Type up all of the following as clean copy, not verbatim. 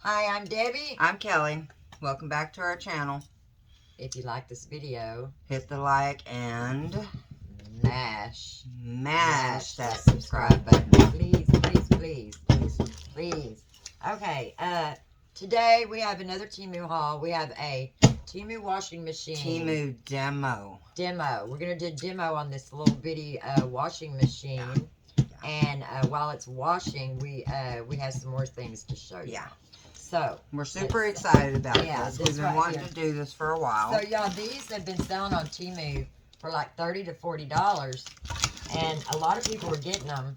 Hi, I'm Debbie. I'm Kelly. Welcome back to our channel. If you like this video, hit the like and mash that subscribe button. Please, please, please, please, please. Okay, today we have another Temu haul. We have a Temu washing machine. Temu demo. We're going to do a demo on this little bitty washing machine. Yeah. And while it's washing, we have some more things to show you. Yeah. So, we're super excited about this. We've been right wanting here to do this for a while. So, y'all, these have been selling on Temu for like $30 to $40. And a lot of people were getting them.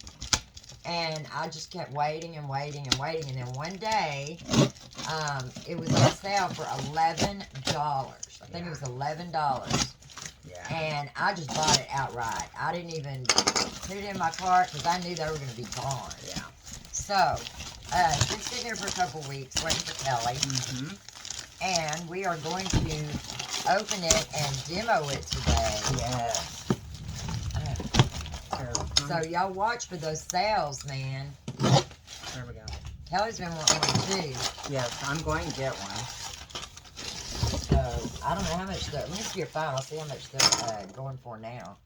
And I just kept waiting and waiting and waiting. And then one day, it was on sale for $11. I think it was $11. Yeah. And I just bought it outright. I didn't even put it in my cart because I knew they were going to be gone. Yeah. So, it's been sitting here for a couple weeks waiting for Kelly. And we are going to open it and demo it today. Yes. So y'all watch for those sales, man. There we go. Kelly's been wanting one too. Yes, I'm going to get one. So I don't know how much. Let me see your file. I'll see how much they're going for now.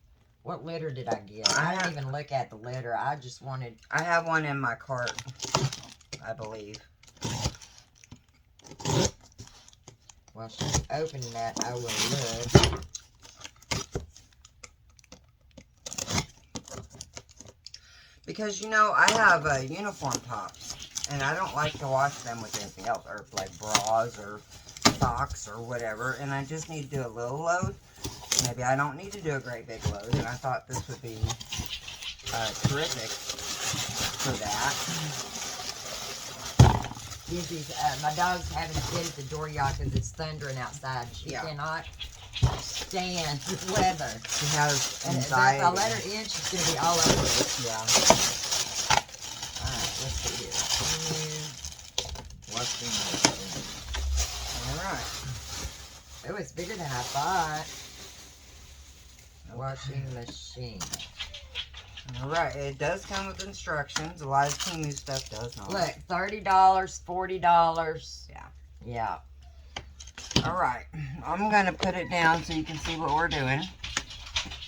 What litter did I get? I didn't even look at the litter. I just wanted. I have one in my cart, I believe. Well, she's opening that. I will look. Because, you know, I have uniform tops, and I don't like to wash them with anything else, or like bras or socks or whatever, and I just need to do a little load. Maybe I don't need to do a great big load, and I thought this would be terrific for that. My dog's having a fit at the door, y'all, because it's thundering outside. She cannot stand the weather. She has anxiety. And if I let her in, she's going to be all over it. Yeah. Alright, let's see here. Washing machine. Alright. Oh, it's bigger than I thought. Washing machine. Alright, it does come with instructions. A lot of Temu stuff does not. Look, $30, $40. Yeah. Yeah. Alright, I'm going to put it down so you can see what we're doing.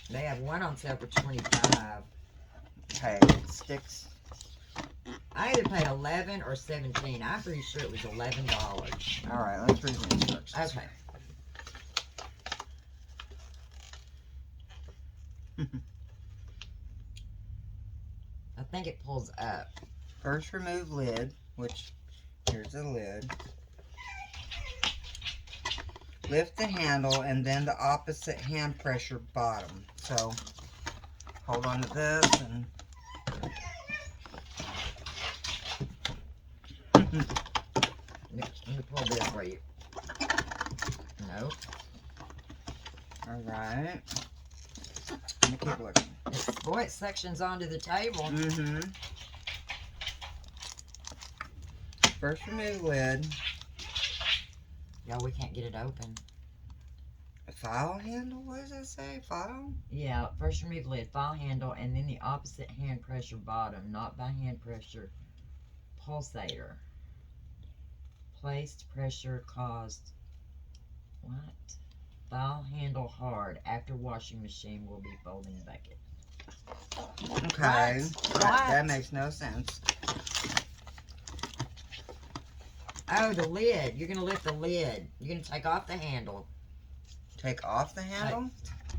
They have one on sale for $25. Okay, sticks. I either paid $11 or $17. I'm pretty sure it was $11. Alright, let's read the instructions. Okay. I think it pulls up. First, remove lid, which, here's the lid. Lift the handle and then the opposite hand pressure bottom. So, hold on to this and... Let me pull this for you. No. Alright. Let me keep looking. Boy, it sections onto the table. First, remove lid. Yeah, we can't get it open. A file handle? What does that say? File? Yeah, first remove lid, file handle, and then the opposite hand pressure bottom, not by hand pressure. Pulsator. Placed pressure caused. What? File handle hard. After washing machine will be folding bucket. Okay. What? That makes no sense. Oh, the lid. You're going to lift the lid. You're going to take off the handle. Take off the handle?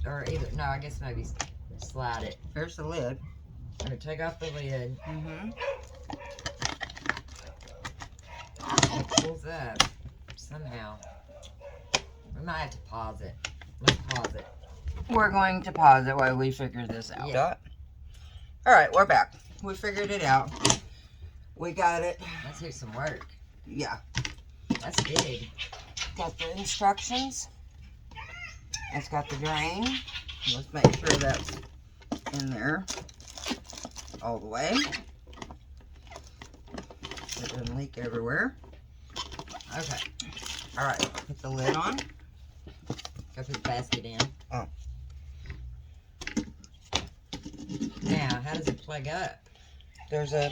Or either, no, I guess maybe slide it. Here's the lid. I'm going to take off the lid. It pulls up somehow. We might have to pause it. Let's pause it. We're going to pause it while we figure this out. Yeah. Alright, we're back. We figured it out. We got it. Let's do some work. Yeah. That's big. Got the instructions. It's got the drain. Let's make sure that's in there all the way. It doesn't leak everywhere. Okay. Alright, put the lid on. Go put the basket in. Oh. Now, how does it plug up? There's a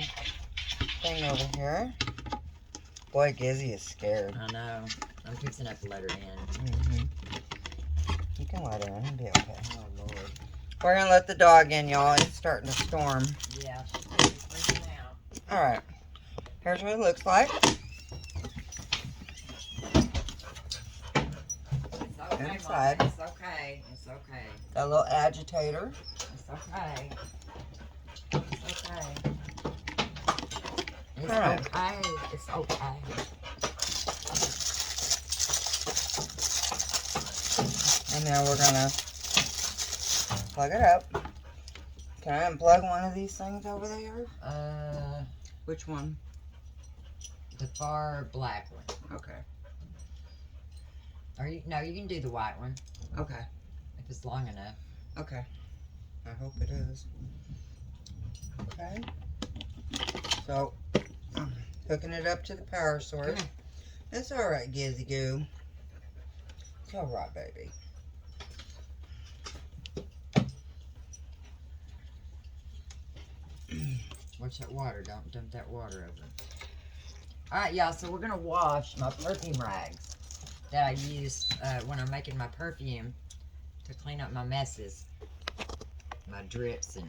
thing over here. Boy, Gizzy is scared. I know. I'm fixing up to let her in. You can let her in. It'll be okay. Oh, Lord. We're going to let the dog in, y'all. It's starting to storm. Yeah, she's freaking out. All right. Here's what it looks like. It's okay, Inside. Mama. It's okay. It's okay. Got a little agitator. It's okay. It's okay. It's Alright. okay. It's okay. And now we're going to plug it up. Can I unplug one of these things over there? Which one? The far black one. Okay. Or you can do the white one Okay. if it's long enough. Okay. I hope it is. Okay. So, hooking it up to the power source. Come It's alright, Gizzy Goo. It's alright, baby. Watch that water. Don't dump that water over. Alright, y'all. So we're going to wash my perfume rags that I use when I'm making my perfume to clean up my messes. My drips and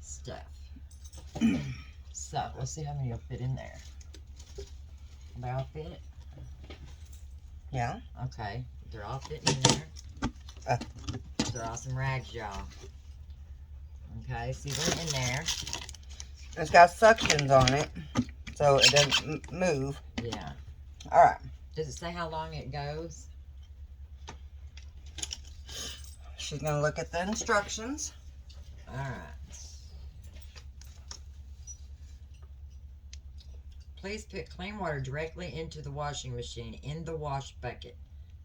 stuff. So, let's see how many will fit in there. They all fit? Yeah. Okay. They're all fitting in there. They're awesome rags, y'all. Okay, see, they're in there. It's got suctions on it, so it doesn't move. Yeah. Alright. Does it say how long it goes? She's going to look at the instructions. Alright. Please put clean water directly into the washing machine in the wash bucket.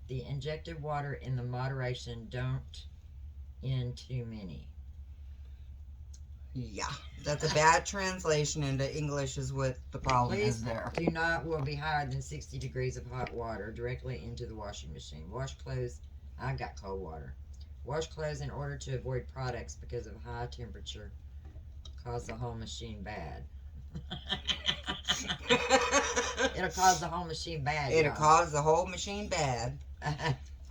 The injected water in the moderation, don't in too many. Yeah. That's a bad translation into English is what the problem Please is there. do not will be higher than 60 degrees of hot water directly into the washing machine. Wash clothes. I got cold water. Wash clothes in order to avoid products because of high temperature. Cause the whole machine bad. It'll cause the whole machine bad. It'll cause the whole machine bad.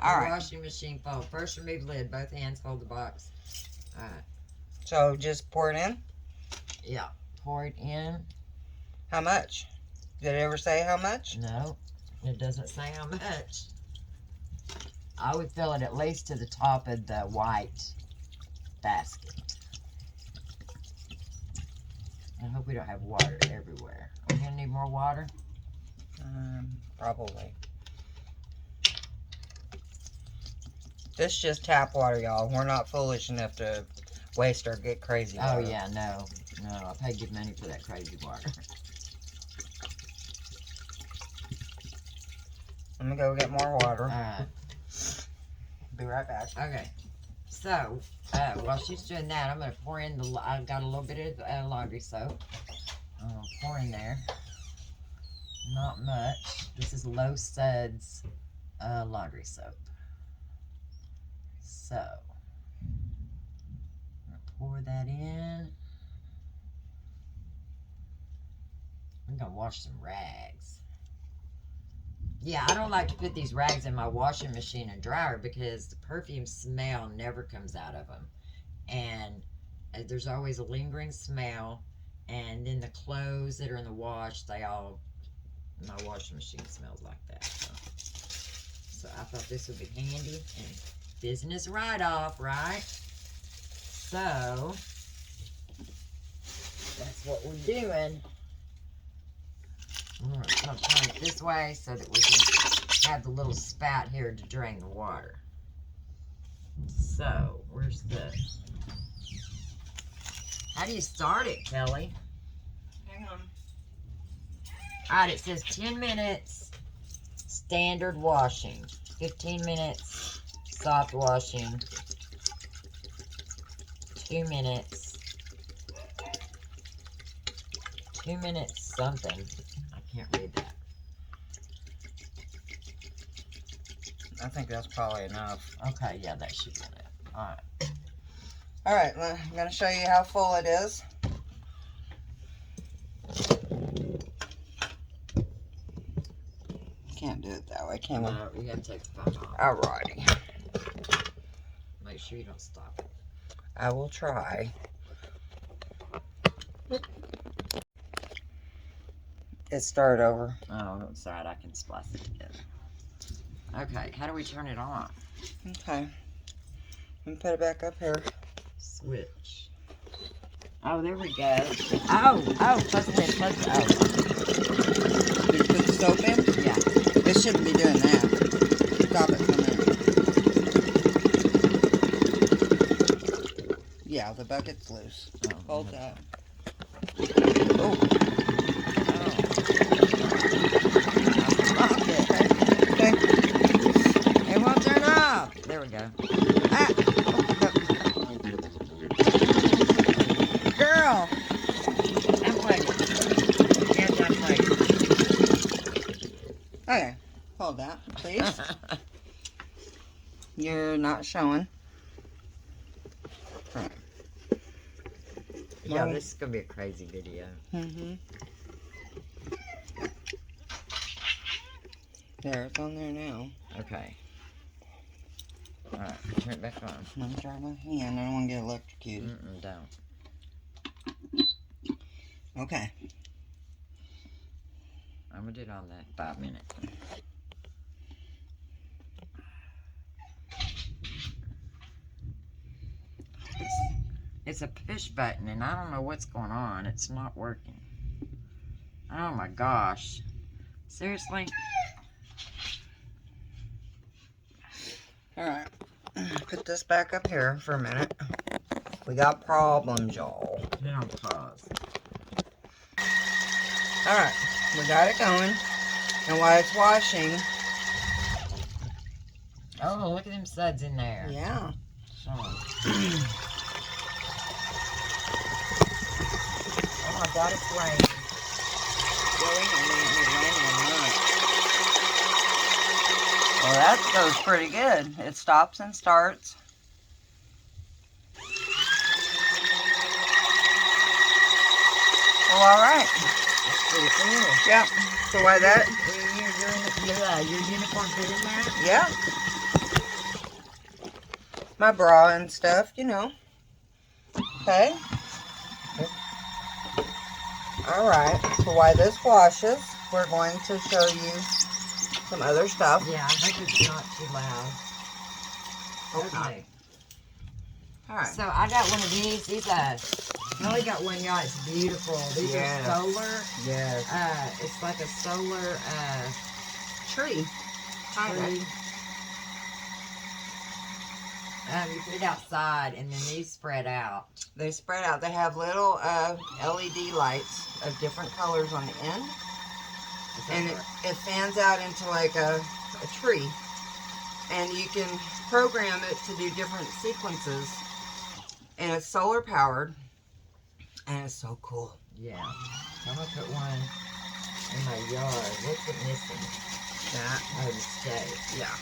Alright. Washing machine fold. First remove lid. Both hands hold the box. Alright. So just pour it in? Yeah. Pour it in. How much? Did it ever say how much? No. It doesn't say how much. I would fill it at least to the top of the white basket. I hope we don't have water everywhere. Are we going to need more water? Probably. This is just tap water, y'all. We're not foolish enough to waste or get crazy water. Oh, yeah, no. No, I pay good money for that crazy water. Let me go get more water. Alright. Be right back. Okay. So, while she's doing that, I'm going to pour in the... I've got a little bit of laundry soap. I'm going to pour in there. Not much. This is Low Suds laundry soap. So, I'm going to pour that in. I'm going to wash some rags. Yeah, I don't like to put these rags in my washing machine and dryer because the perfume smell never comes out of them. And there's always a lingering smell. And then the clothes that are in the wash, my washing machine smells like that. So I thought this would be handy. And business write-off, right? So, that's what we're doing. I'm going to turn it this way so that we can have the little spout here to drain the water. So, where's the... How do you start it, Kelly? Hang on. Alright, it says 10 minutes standard washing. 15 minutes soft washing. 2 minutes. 2 minutes something. I can't read that. I think that's probably enough. Okay, yeah, that should be enough. Alright. Alright, I'm going to show you how full it is. Can't do it that way, can we? No, you gotta take the phone off. Alrighty. Make sure you don't stop it. I will try. It started over. Oh, it's alright. I can splice it together. Okay, how do we turn it on? Okay. Let me put it back up here. Switch. Oh, there we go. Oh, plug it in, plug it. Oh, Did you put the soap in? yeah. It shouldn't be doing that. Stop it for a minute. Yeah, the bucket's loose. Oh, Hold that. Oh. Okay. It won't turn off. There we go. Ah. Girl. Unplug it. You have to unplug it. Okay. Hold that, please. You're not showing. Right. Yeah, this is going to be a crazy video. Mm-hmm. There, it's on there now. Okay. Alright, turn it back on. Let me try my hand. I don't want to get electrocuted. Don't. Okay. I'm going to do it on that 5 minutes. It's a push button, and I don't know what's going on. It's not working. Oh my gosh. Seriously? Alright. Put this back up here for a minute. We got problems, y'all. Put it on pause. Alright. We got it going. And while it's washing... Oh, look at them suds in there. Yeah. Show 'em. Oh my God, it's raining. Well, that goes pretty good. It stops and starts. Well, alright. That's pretty cool. Yeah. So why that? Your uniform fit in there? Yeah. My bra and stuff, you know. Okay. Alright. So while this washes, we're going to show you some other stuff. Yeah, I hope it's not too loud. Okay. Alright. So I got one of these. These I only got one, y'all. It's beautiful. These Yes. are solar. Yes. It's like a solar Tree. tree. You put it outside, and then these spread out. They spread out. They have little LED lights of different colors on the end. And it fans out into like a tree. And you can program it to do different sequences. And it's solar powered. And it's so cool. Yeah. I'm going to put one in my yard. What's it missing? That. Oh, the stake. Yeah.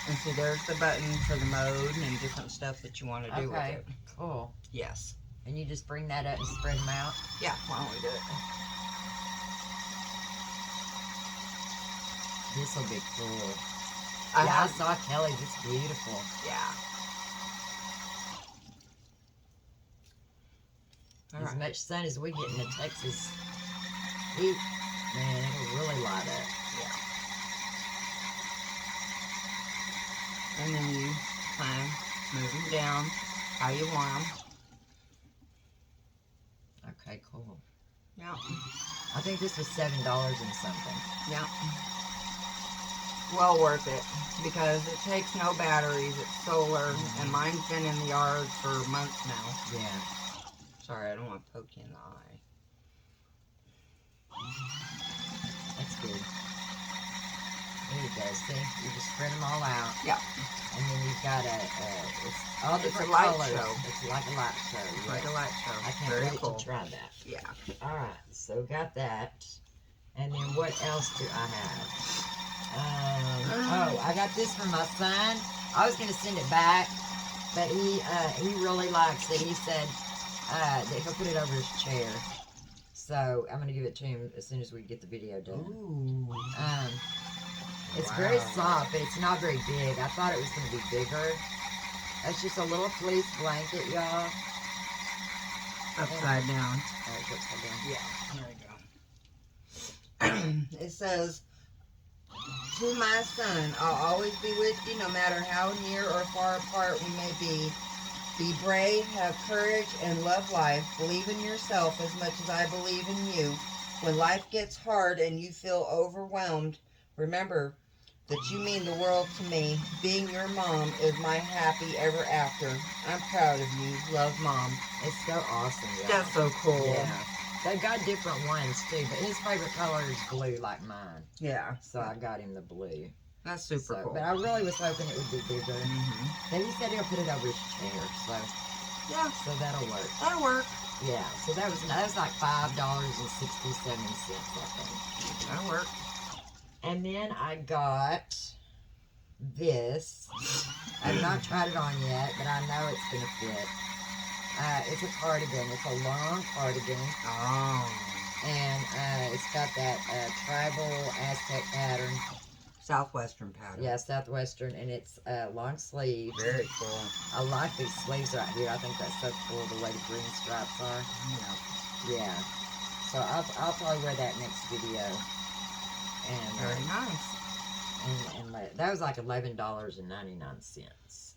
And see, there's the button for the mode and different stuff that you want to do with Okay, it. cool. Yes. And you just bring that up and spread them out? Yeah, why don't we do it? This will be cool. I I saw Kelly's. It's beautiful. Yeah. As much sun as we get in the Texas heat, man, it'll really light up. Yeah. And then you kind of move them down how you want them. Okay, cool. Yeah. I think this was $7 and something. Yeah. Well worth it because it takes no batteries. It's solar, and mine's been in the yard for months now. Yeah. Sorry, I don't want to poke you in the eye. That's good. There you go. See, you just spread them all out. Yeah. And then you've got it's all It's a different light colors. show. It's like a light show. It's like a light show. I can't Very wait cool. to try that. Yeah. All right, so got that. And then what else do I have? Oh, I got this from my son. I was gonna send it back, but he really likes it. He said that he'll put it over his chair. So I'm gonna give it to him as soon as we get the video done. Ooh. It's very soft, but it's not very big. I thought it was gonna be bigger. It's just a little fleece blanket, y'all. Upside down. Oh, it's upside down. Yeah, there we go. It says, to my son, I'll always be with you no matter how near or far apart we may be. Be brave, have courage, and love life. Believe in yourself as much as I believe in you. When life gets hard and you feel overwhelmed, remember that you mean the world to me. Being your mom is my happy ever after. I'm proud of you. Love, Mom. It's so awesome, y'all. That's so cool. Yeah. They've got different ones too, but his favorite color is blue like mine. Yeah. So I got him the blue. That's super cool. But I really was hoping it would be bigger. Then he said he'll put it over his chair, so yeah. So that'll work. That'll work. Yeah. So that was like $5.67, I think. That'll work. And then I got this. I've not tried it on yet, but I know it's gonna fit. It's a cardigan. It's a long cardigan. Oh. And it's got that tribal Aztec pattern. Southwestern pattern. Yeah, Southwestern, and it's long sleeve. Very cool. I like these sleeves right here. I think that's so cool, the way the green stripes are. Yeah. So I'll probably wear that next video. And very nice. And that was like $11.99.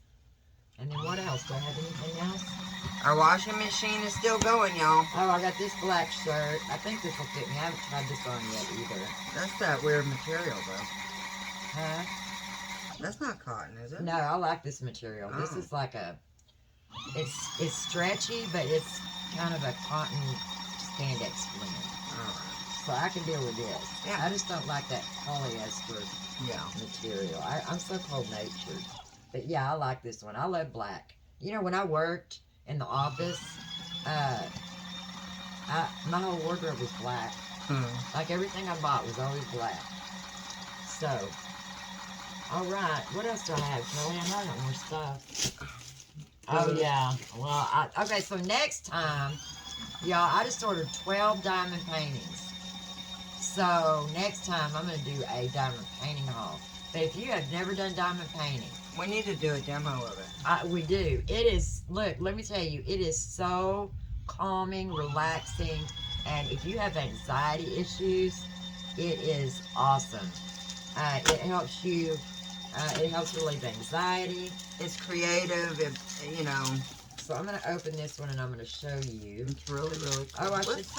And then what else? Do I have anything else? Our washing machine is still going, y'all. Oh, I got this black shirt. I think this will fit me. I haven't tried this on yet either. That's that weird material, though. Huh? That's not cotton, is it? No, I like this material. This is like it's stretchy, but it's kind of a cotton spandex blend. So I can deal with this. Yeah. I just don't like that polyester Yeah. material. I'm so cold-natured. But yeah, I like this one. I love black. You know, when I worked in the office, my whole wardrobe was black. Like everything I bought was always black. So, all right. What else do I have, Kelly? I know I got more stuff. Oh, yeah. Well, okay, so next time, y'all, I just ordered 12 diamond paintings. So, next time, I'm going to do a diamond painting haul. But if you have never done diamond painting, we need to do a demo of it. We do. It is, look, let me tell you, it is so calming, relaxing, and if you have anxiety issues, it is awesome. It helps you, it helps relieve anxiety. It's creative, you know. So I'm going to open this one and I'm going to show you. It's really, really cool. Oh, What's this?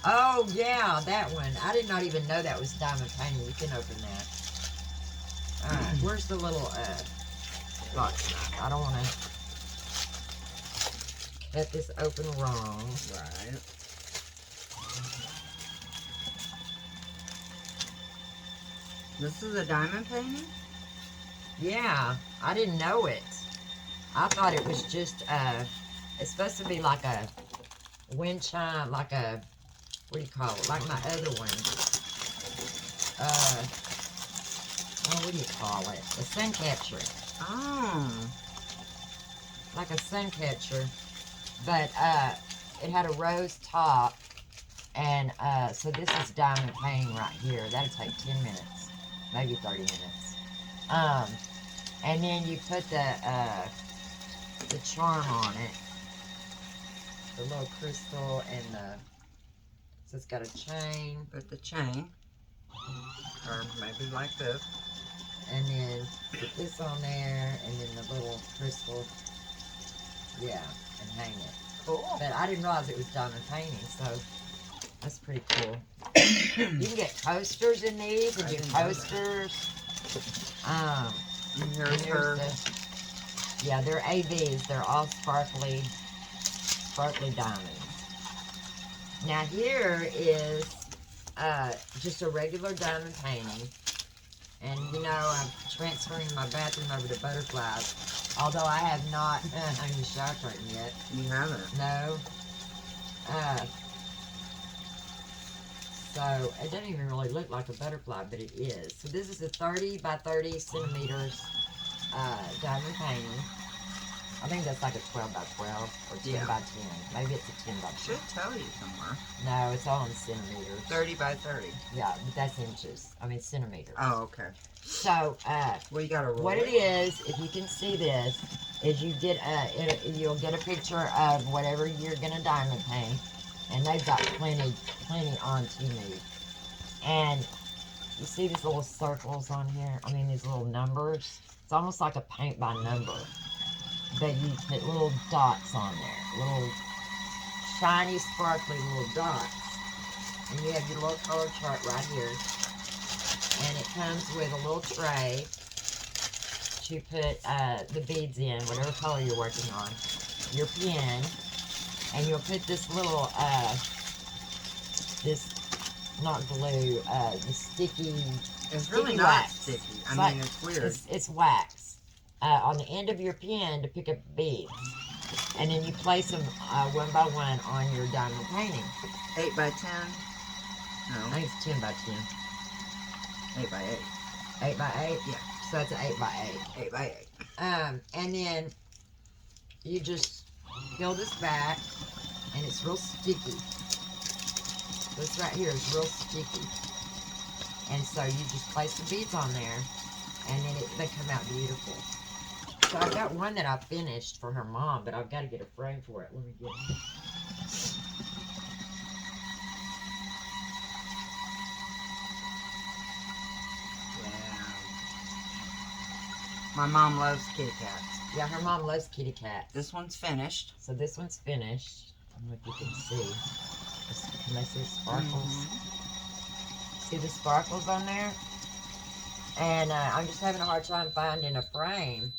Oh, yeah, that one. I did not even know that was diamond painting. You can open that. Alright, where's the little, lock? I don't want to cut this open wrong. Right. This is a diamond painting? Yeah, I didn't know it. I thought it was just, it's supposed to be like a wind chime, like a, what do you call it? Like my other one. What do you call it? A sun catcher. Oh. Like a sun catcher. But, it had a rose top. And, so this is diamond painting right here. That'll take 10 minutes. Maybe 30 minutes. And then you put the charm on it. The little crystal and so it's got a chain. Put the chain. Or maybe like this. And then put this on there, and then the little crystal. Yeah, and hang it. Cool. But I didn't realize it was diamond painting, so that's pretty cool. You can get coasters in these, and do coasters. Here's her. Yeah, they're AVs. They're all sparkly diamonds. Now here is just a regular diamond painting. And you know, I'm transferring my bathroom over to butterflies. Although I have not hung the shower curtain yet. You haven't? No. So it doesn't even really look like a butterfly, but it is. So this is a 30 by 30 centimeters diamond painting. I think that's like a 12 by 12 or 10 Yeah. by 10. Maybe it's a 10 by 10. Should tell you somewhere. No, it's all in centimeters. 30 by 30. Yeah, but that's inches. I mean centimeters. Oh, okay. So, Well, you gotta roll what it is, if you can see this, is you get you'll get a picture of whatever you're gonna diamond paint, and they've got plenty on Temu. And you see these little circles on here? I mean, these little numbers. It's almost like a paint by number, but you put little dots on there, little shiny, sparkly little dots. And you have your little color chart right here. And it comes with a little tray to put the beads in, whatever color you're working on, your pen, and you'll put this little, this, not glue, the sticky, It's really sticky not wax. sticky. I It's mean, like- it's weird. It's wax on the end of your pen to pick up beads. And then you place them one by one on your diamond painting. 8 by 10? I No, think it's 10 by 10. 8 by 8. 8 by 8? Yeah. So it's an 8 by 8. 8 by 8. And then you just peel this back, and it's real sticky. This right here is real sticky. And so you just place the beads on there, and then they come out beautiful. So I've got one that I finished for her mom, but I've got to get a frame for it. Let me get it. Yeah. My mom loves kitty cats. Yeah, her mom loves kitty cats. This one's finished. So this one's finished. I don't know if you can see. Can I see the sparkles? See the sparkles on there? And I'm just having a hard time finding a frame.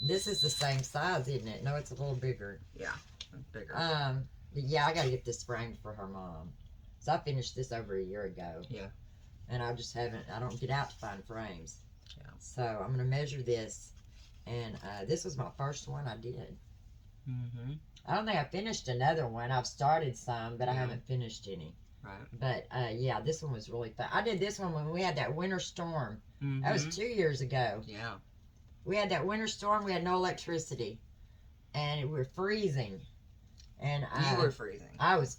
This is the same size, isn't it? No, it's a little bigger. Yeah, it's bigger. But yeah, I gotta get this framed for her mom. So I finished this over a year ago. Yeah. And I just haven't, I don't get out to find frames. Yeah. So I'm gonna measure this. And this was my first one I did. Mm-hmm. I don't think I finished another one. I've started some, but I Yeah. haven't finished any. Right. But yeah, this one was really fun. I did this one when we had that winter storm. Mm-hmm. That was 2 years ago. Yeah. We had that winter storm. We had no electricity, and we were freezing. And You were freezing. I was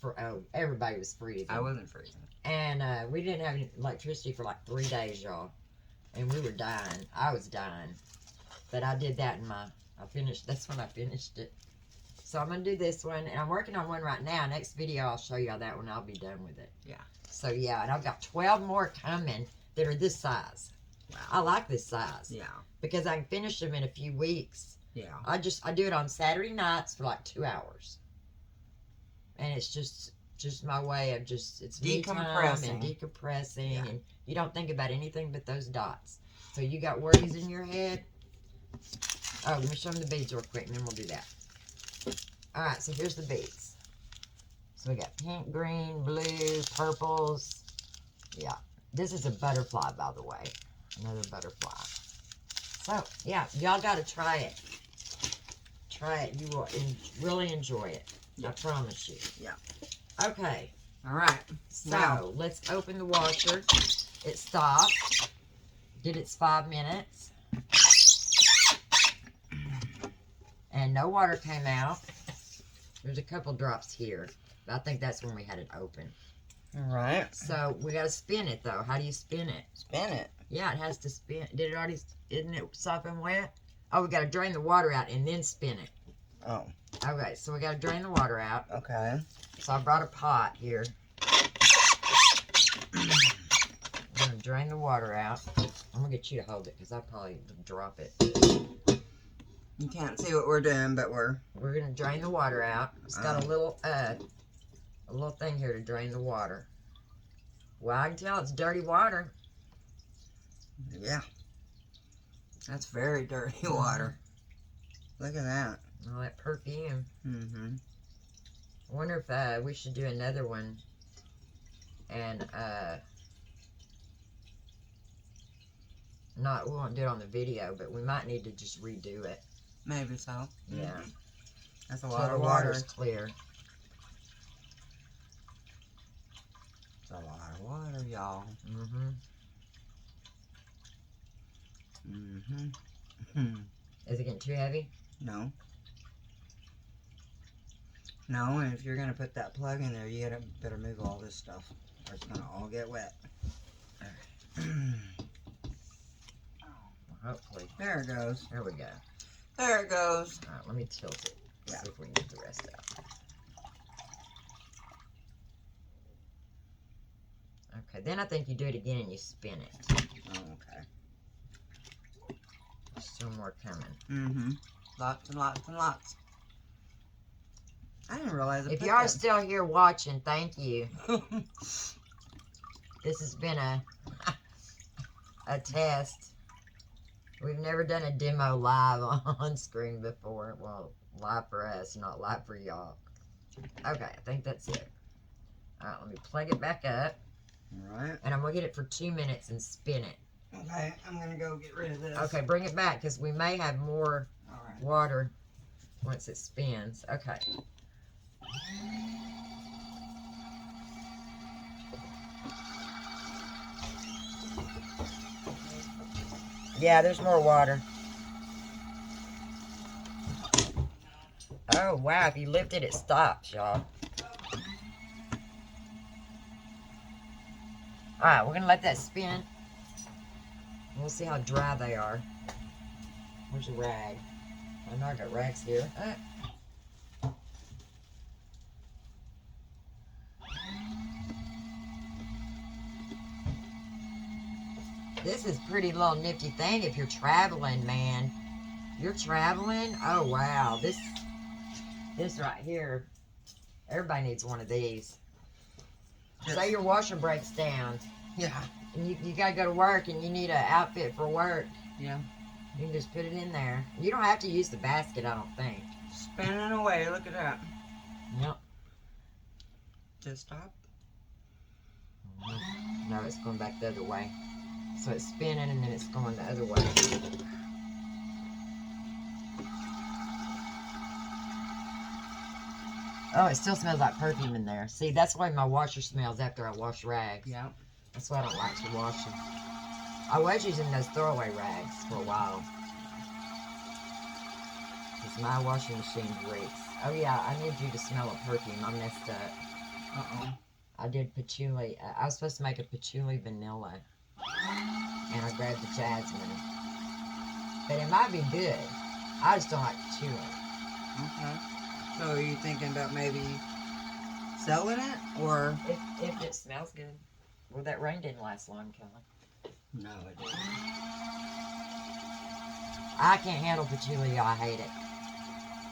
everybody was freezing. I wasn't freezing. And we didn't have any electricity for like 3 days, y'all. And we were dying. I was dying. But I did that in I finished. That's when I finished it. So I'm gonna do this one, and I'm working on one right now. Next video, I'll show y'all that one. I'll be done with it. Yeah. So yeah, and I've got 12 more coming that are this size. Wow. I like this size Yeah. because I can finish them in a few weeks. Yeah. I do it on Saturday nights for like 2 hours, and it's just my way of it's me time and decompressing, Yeah. and you don't think about anything but those dots. So you got worries in your head. Oh, let me show them the beads real quick, and then we'll do that. All right, so here's the beads. So we got pink, green, blue, purples. Yeah, this is a butterfly, by the way. Another butterfly. So, yeah, y'all got to try it. Try it. You will really enjoy it. Yeah. I promise you. Yeah. Okay. All right. So, Now. let's open the washer. It stopped. Did its 5 minutes. And no water came out. There's a couple drops here. But I think that's when we had it open. All right. So, we got to spin it, though. How do you spin it? Spin it. Yeah, it has to spin. Did it already? Isn't it soft and wet? Oh, we got to drain the water out and then spin it. Oh. Okay, so we got to drain the water out. Okay. So I brought a pot here. I'm going to drain the water out. I'm going to get you to hold it because I'll probably drop it. You can't see what we're doing, but we're going to drain the water out. It's got a little thing here to drain the water. Well, I can tell it's dirty water. Yeah. That's very dirty water. Look at that. All that perfume. Mm-hmm. I wonder if we should do another one. And we won't do it on the video, but we might need to just redo it. Maybe so. Yeah. That's a So lot the of water. water's clear. It's a lot of water, y'all. Mm-hmm. Mm-hmm. Is it getting too heavy? No. No, and if you're gonna put that plug in there, you better move all this stuff, or it's gonna all get wet. Well, hopefully. There it goes. There we go. There it goes. All right, let me tilt it. Yeah. See if we can get the rest out. Okay, then I think you do it again and you spin it. Oh, okay. There's still more coming. Mm-hmm. Lots and lots and lots. I didn't realize it. If you are still here watching, thank you. This has been a test. We've never done a demo live on screen before. Well, live for us, not live for y'all. Okay, I think that's it. Alright, let me plug it back up. Alright. And I'm going to get it for 2 minutes and spin it. Okay, I'm going to go get rid of this. Okay, bring it back because we may have more water once it spins. Okay. Yeah, there's more water. Oh, wow. If you lift it, it stops, y'all. Alright, we're going to let that spin. We'll see how dry they are. Where's the rag? I know I got rags here. This is a pretty little nifty thing if you're traveling, man. You're traveling? Oh, wow. This right here, everybody needs one of these. Say your washer breaks down. Yeah. And you got to go to work and you need an outfit for work. Yeah. You can just put it in there. You don't have to use the basket, I don't think. Spinning away. Look at that. Yep. Did it stop? No, it's going back the other way. So it's spinning and then it's going the other way. Oh, it still smells like perfume in there. See, that's why my washer smells after I wash rags. Yeah. That's why I don't like to wash them. I was using those throwaway rags for a while. Because my washing machine reeks. Oh yeah, I need you to smell a perfume. I messed up. Uh-oh. I did patchouli. I was supposed to make a patchouli vanilla. And I grabbed the jasmine. But it might be good. I just don't like patchouli. Okay. So are you thinking about maybe selling it, or? If it smells good. Well, that rain didn't last long, Kelly. No, it didn't. I can't handle patchouli. I hate it.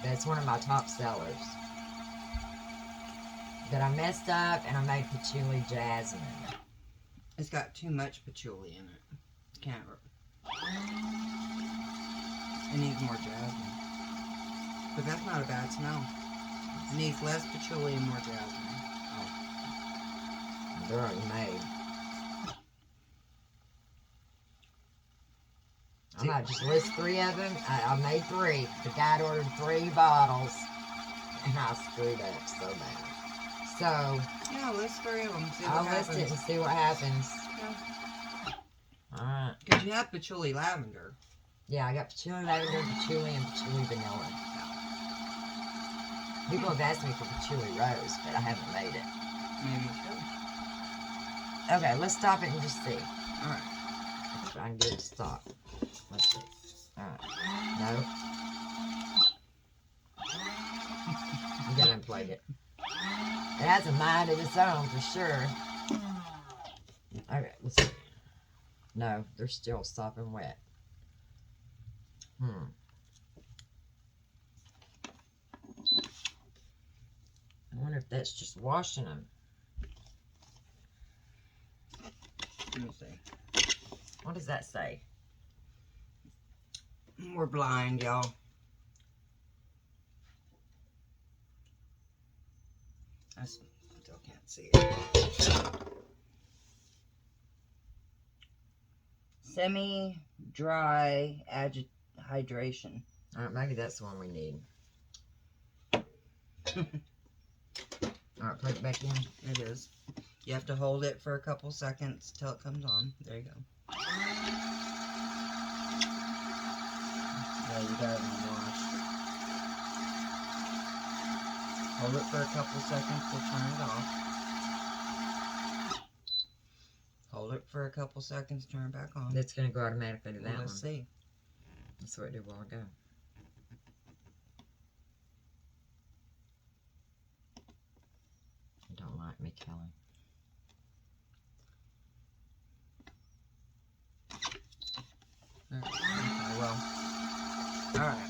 That's one of my top sellers. But I messed up and I made patchouli jasmine. It's got too much patchouli in it. Can't. It needs more jasmine. But that's not a bad smell. It needs less patchouli and more jasmine. They're already made. I might just list 3 of them. I made 3. The guy ordered 3 bottles. And I screwed up so bad. So, yeah, list 3 of them. See what I'll happens. list it and see what happens. Yeah. Alright. Because you have patchouli lavender. Yeah, I got patchouli lavender, patchouli, and patchouli vanilla. People have asked me for patchouli rose, but I haven't made it. Maybe you should. Okay, let's stop it and just see. Alright. Let's try and get it to stop. Let's see. Alright. No. You gotta unplug it. It has a mind of its own for sure. Okay, let's see. No, they're still sopping wet. I wonder if that's just washing them. Let me see. What does that say? We're blind, y'all. I still can't see it. Semi-dry hydration. Alright, maybe that's the one we need. Alright, put it back in. It is. You have to hold it for a couple seconds till it comes on. There you go. There you go. Wash. Hold it for a couple seconds to turn it off. Hold it for a couple seconds, turn it back on. It's gonna go automatically to that one. Let's see. That's what it did a while ago. You don't like me, Kelly. Okay, well. Alright.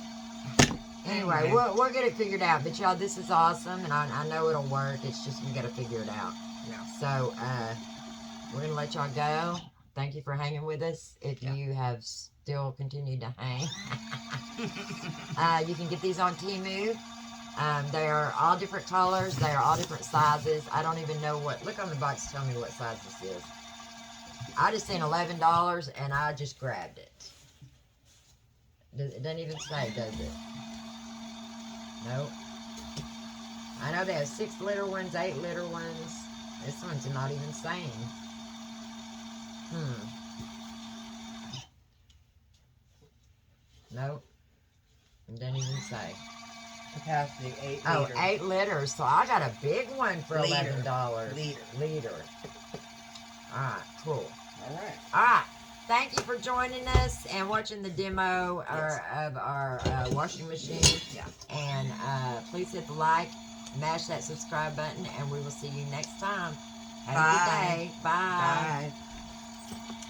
Anyway, we'll get it figured out. But y'all, this is awesome, and I know it'll work. It's just we gotta figure it out. Yeah. So we're gonna let y'all go. Thank you for hanging with us. If you have still continued to hang, you can get these on Temu. They are all different colors. They are all different sizes. I don't even know what. Look on the box. Tell me what size this is. I just seen $11 and I just grabbed it. It doesn't even say, does it? Nope. I know they have 6-liter ones, 8-liter ones. This one's not even saying. Nope. It doesn't even say. Capacity 8 Oh, liters. 8 liters. So I got a big one for $11. Liter. Alright, cool. Alright. Alright. Thank you for joining us and watching the demo of our washing machine. Yeah. And please hit the like, mash that subscribe button, and we will see you next time. Have a good day. Bye. Bye.